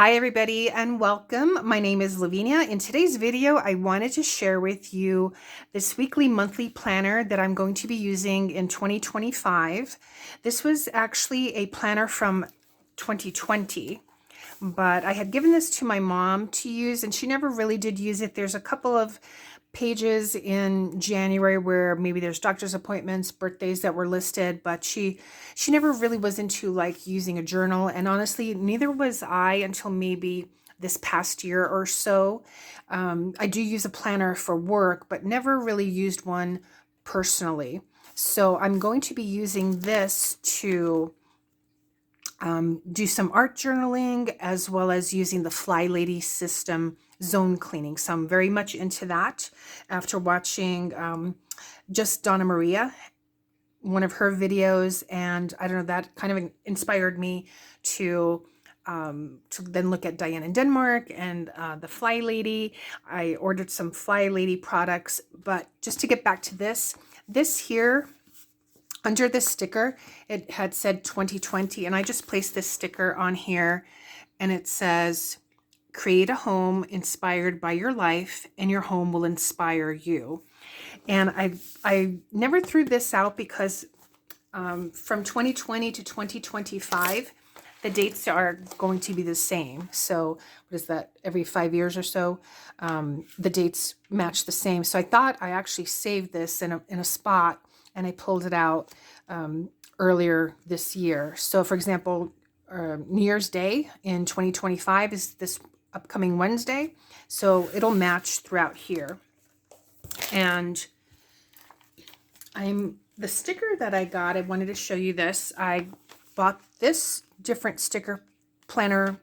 Hi everybody and welcome. My name is Lavinia. In today's video, I wanted to share with you this weekly monthly planner that I'm going to be using in 2025. This was actually a planner from 2020, but I had given this to my mom to use and she never really did use it. There's a couple of pages in January where maybe there's doctor's appointments, birthdays that were listed, but she never really was into like using a journal, and honestly neither was I until maybe this past year or so. I do use a planner for work, but never really used one personally. So I'm going to be using this to do some art journaling, as well as using the Fly Lady system zone cleaning. So I'm very much into that after watching just Donna Maria, one of her videos, and I don't know, that kind of inspired me to then look at Diane in Denmark and the Fly Lady. I ordered some Fly Lady products, but just to get back to this here, under this sticker, it had said 2020, and I just placed this sticker on here, and it says, create a home inspired by your life, and your home will inspire you. And I never threw this out because from 2020 to 2025, the dates are going to be the same. So what is that, every 5 years or so, the dates match the same. So I thought I actually saved this in a spot, and I pulled it out earlier this year. So for example, New Year's Day in 2025 is this upcoming Wednesday. So it'll match throughout here. And the sticker that I got, I wanted to show you this. I bought this different sticker planner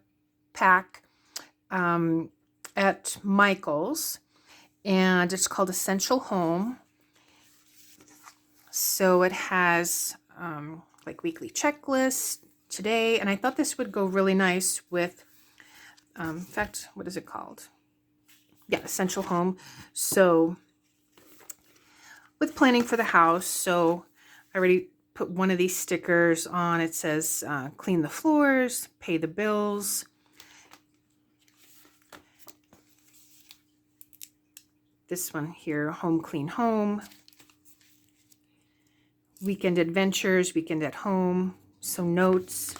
pack at Michael's, and it's called Essential Home. So it has like weekly checklists today, and I thought this would go really nice with, in fact, what is it called? Yeah, Essential Home. So with planning for the house, so I already put one of these stickers on. It says clean the floors, pay the bills. This one here, home clean home. Weekend adventures, weekend at home, so notes.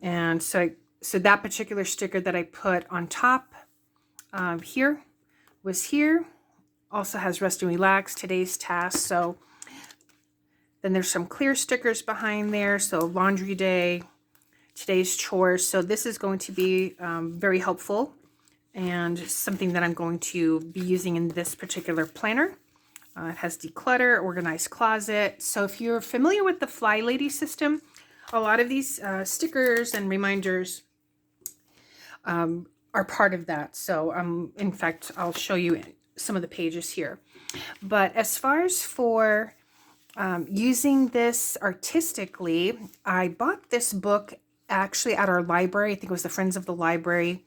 And so that particular sticker that I put on top here was here. Also has rest and relax, today's task. So then there's some clear stickers behind there. So laundry day, today's chores. So this is going to be very helpful and something that I'm going to be using in this particular planner. It has declutter, organized closet. So if you're familiar with the Fly Lady system, a lot of these stickers and reminders are part of that. So in fact, I'll show you some of the pages here. But as far as for using this artistically, I bought this book actually at our library. I think it was the Friends of the Library.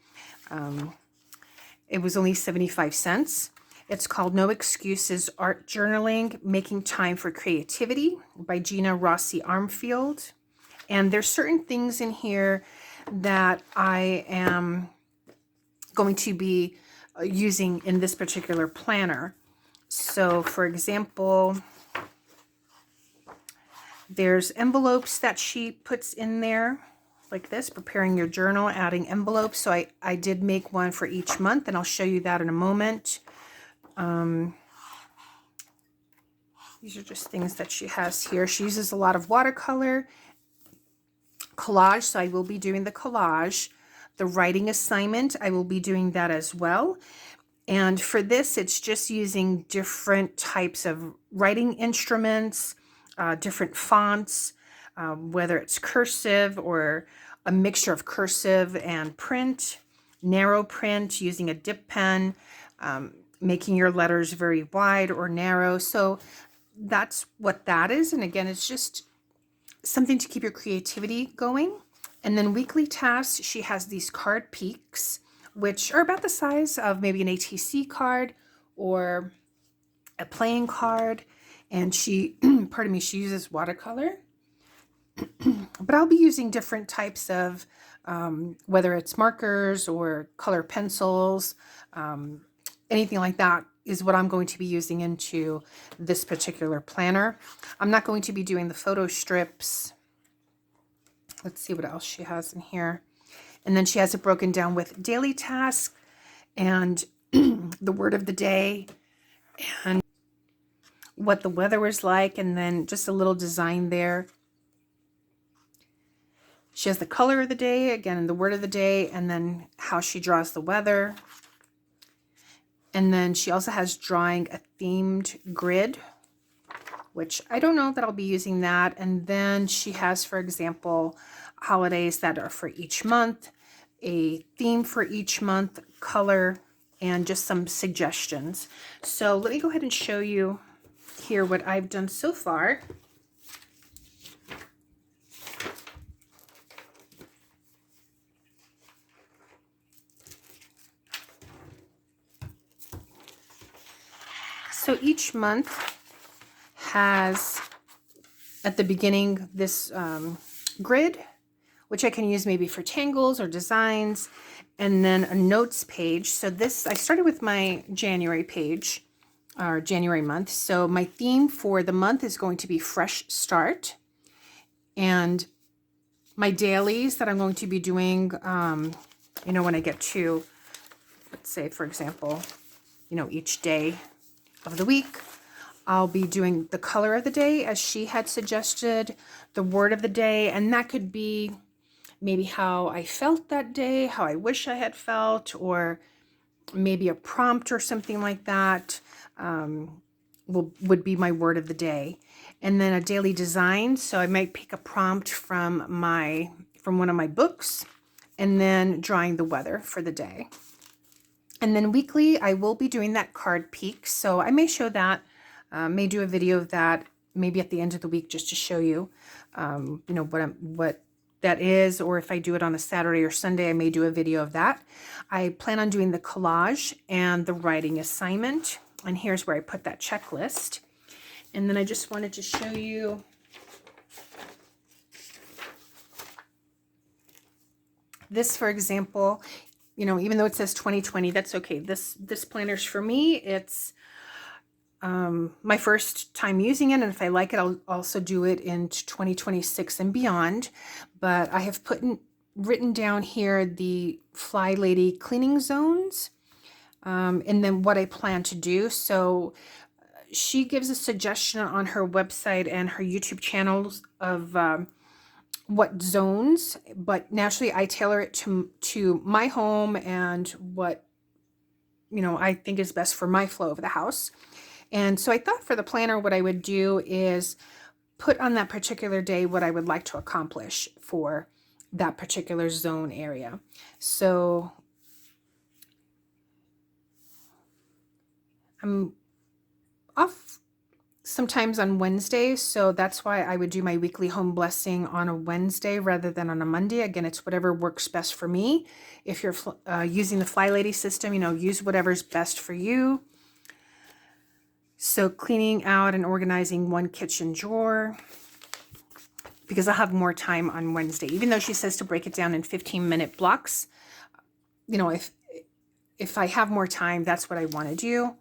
It was only 75 cents. It's called No Excuses Art Journaling, Making Time for Creativity by Gina Rossi Armfield. And there's certain things in here that I am going to be using in this particular planner. So for example, there's envelopes that she puts in there like this, preparing your journal, adding envelopes. So I did make one for each month, and I'll show you that in a moment. These are just things that she has here. She uses a lot of watercolor, collage, so I will be doing the collage. The writing assignment, I will be doing that as well. And for this, it's just using different types of writing instruments, different fonts, whether it's cursive or a mixture of cursive and print, narrow print, using a dip pen, making your letters very wide or narrow. So that's what that is. And again, it's just something to keep your creativity going. And then weekly tasks, she has these card peaks, which are about the size of maybe an ATC card or a playing card. And she, pardon me, she uses watercolor. but I'll be using different types of, whether it's markers or color pencils, anything like that is what I'm going to be using into this particular planner. I'm not going to be doing the photo strips. Let's see what else she has in here. And then she has it broken down with daily tasks and the word of the day and what the weather was like, and then just a little design there. She has the color of the day, again, the word of the day, and then how she draws the weather. And then she also has drawing a themed grid, which I don't know that I'll be using that. And then she has, for example, holidays that are for each month, a theme for each month, color, and just some suggestions. So let me go ahead and show you here what I've done so far. So each month has at the beginning this grid, which I can use maybe for tangles or designs, and then a notes page. So this, I started with my January page, or January month. So my theme for the month is going to be Fresh Start. And my dailies that I'm going to be doing, you know, when I get to, let's say, for example, you know, each day of the week, I'll be doing the color of the day as she had suggested, the word of the day, and that could be maybe how I felt that day, how I wish I had felt, or maybe a prompt or something like that would be my word of the day. And then a daily design, so I might pick a prompt from one of my books, and then drawing the weather for the day. And then weekly, I will be doing that card peek. So I may show that, may do a video of that, maybe at the end of the week, just to show you, you know, what that is. Or if I do it on a Saturday or Sunday, I may do a video of that. I plan on doing the collage and the writing assignment. And here's where I put that checklist. And then I just wanted to show you this, for example. You know, even though it says 2020, that's okay. This planner's for me. It's my first time using it, and if I like it, I'll also do it in 2026 and beyond. But I have written down here the Fly Lady cleaning zones, and then what I plan to do. So she gives a suggestion on her website and her YouTube channels of what zones, but naturally I tailor it to my home and what, you know, I think is best for my flow of the house. And so I thought for the planner, what I would do is put on that particular day what I would like to accomplish for that particular zone area. So I'm off sometimes on Wednesdays, so that's why I would do my weekly home blessing on a Wednesday rather than on a Monday. Again, it's whatever works best for me. If you're using the Fly Lady system, you know, use whatever's best for you. So cleaning out and organizing one kitchen drawer, because I'll have more time on Wednesday. Even though she says to break it down in 15-minute blocks, you know, if I have more time, that's what I want to do.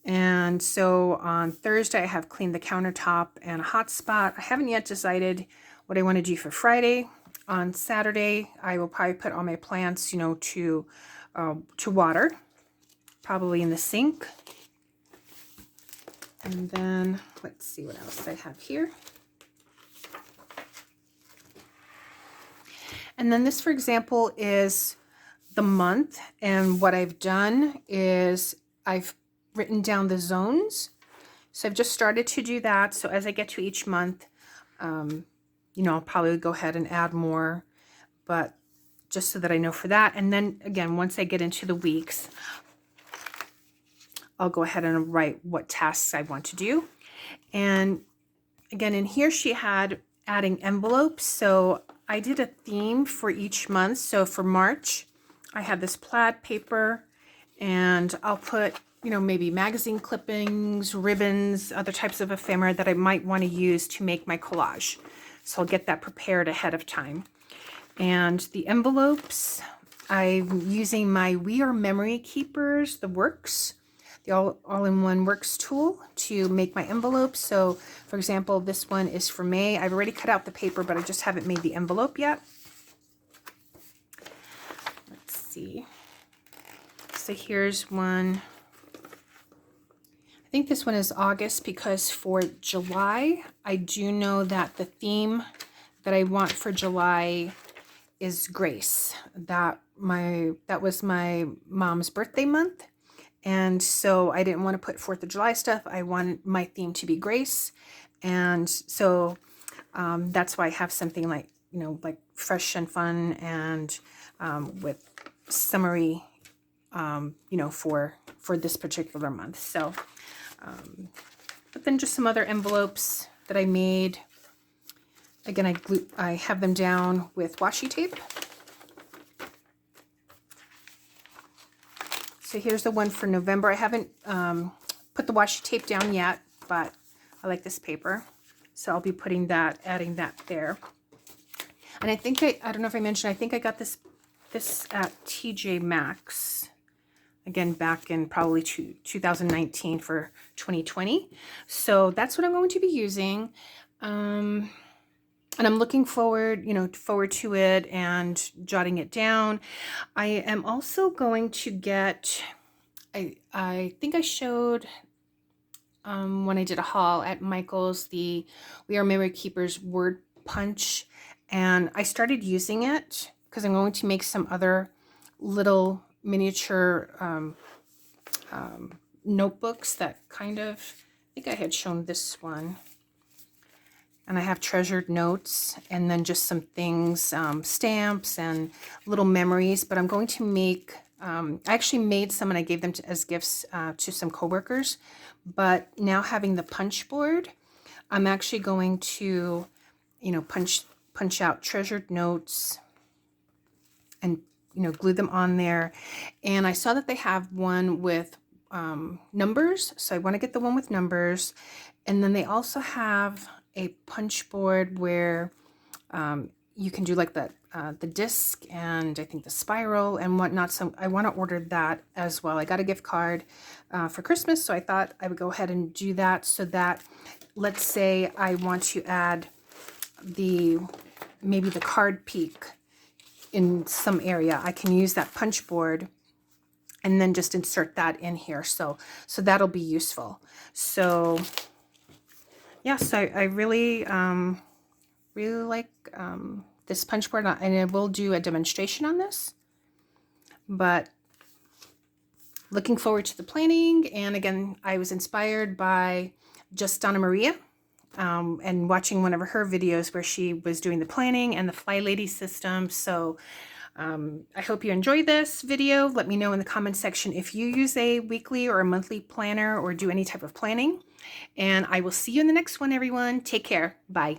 And so on Thursday, I have cleaned the countertop and a hot spot. I haven't yet decided what I want to do for Friday. On Saturday, I will probably put all my plants, you know, to water, probably in the sink. And then let's see what else I have here. And then this, for example, is the month. And what I've done is I've written down the zones. So I've just started to do that. So as I get to each month, you know, I'll probably go ahead and add more, but just so that I know for that. And then again, once I get into the weeks, I'll go ahead and write what tasks I want to do. And again, in here she had adding envelopes. So I did a theme for each month. So for March, I had this plaid paper, and I'll put, you know, maybe magazine clippings, ribbons, other types of ephemera that I might want to use to make my collage. So I'll get that prepared ahead of time. And the envelopes, I'm using my We Are Memory Keepers, the Works, the all-in-one Works tool to make my envelopes. So for example, this one is for May. I've already cut out the paper, but I just haven't made the envelope yet. Let's see. So here's one. I think this one is August, because for July, I do know that the theme that I want for July is Grace. That was my mom's birthday month, and so I didn't want to put 4th of July stuff. I wanted my theme to be Grace, and so that's why I have something like, you know, like fresh and fun, and with summery, you know, for this particular month. So but then just some other envelopes that I made. Again, I have them down with washi tape. So here's the one for November. I haven't put the washi tape down yet, but I like this paper. So I'll be putting that, adding that there. And I think I don't know if I mentioned, I think I got this at TJ Maxx. Again, back in probably 2019 for 2020. So that's what I'm going to be using. And I'm looking forward, you know, to it and jotting it down. I am also going to get, I think I showed when I did a haul at Michael's, the We Are Memory Keepers word punch. And I started using it because I'm going to make some other little miniature notebooks that kind of, I think I had shown this one. And I have treasured notes, and then just some things, stamps and little memories. But I'm going to make, I actually made some and I gave them as gifts to some coworkers. But now having the punch board, I'm actually going to, you know, punch out treasured notes and, you know, glue them on there. And I saw that they have one with numbers, so I want to get the one with numbers. And then they also have a punch board where you can do like the disc and I think the spiral and whatnot. So I want to order that as well. I got a gift card for Christmas, so I thought I would go ahead and do that, so that, let's say I want to add maybe the card peak in some area, I can use that punch board and then just insert that in here. So that'll be useful. So yes, I really, really like this punch board, and I will do a demonstration on this. But looking forward to the planning. And again, I was inspired by just Donna Maria and watching one of her videos where she was doing the planning and the Fly Lady system. So I hope you enjoyed this video. Let me know in the comment section if you use a weekly or a monthly planner or do any type of planning. And I will see you in the next one, everyone. Take care. Bye.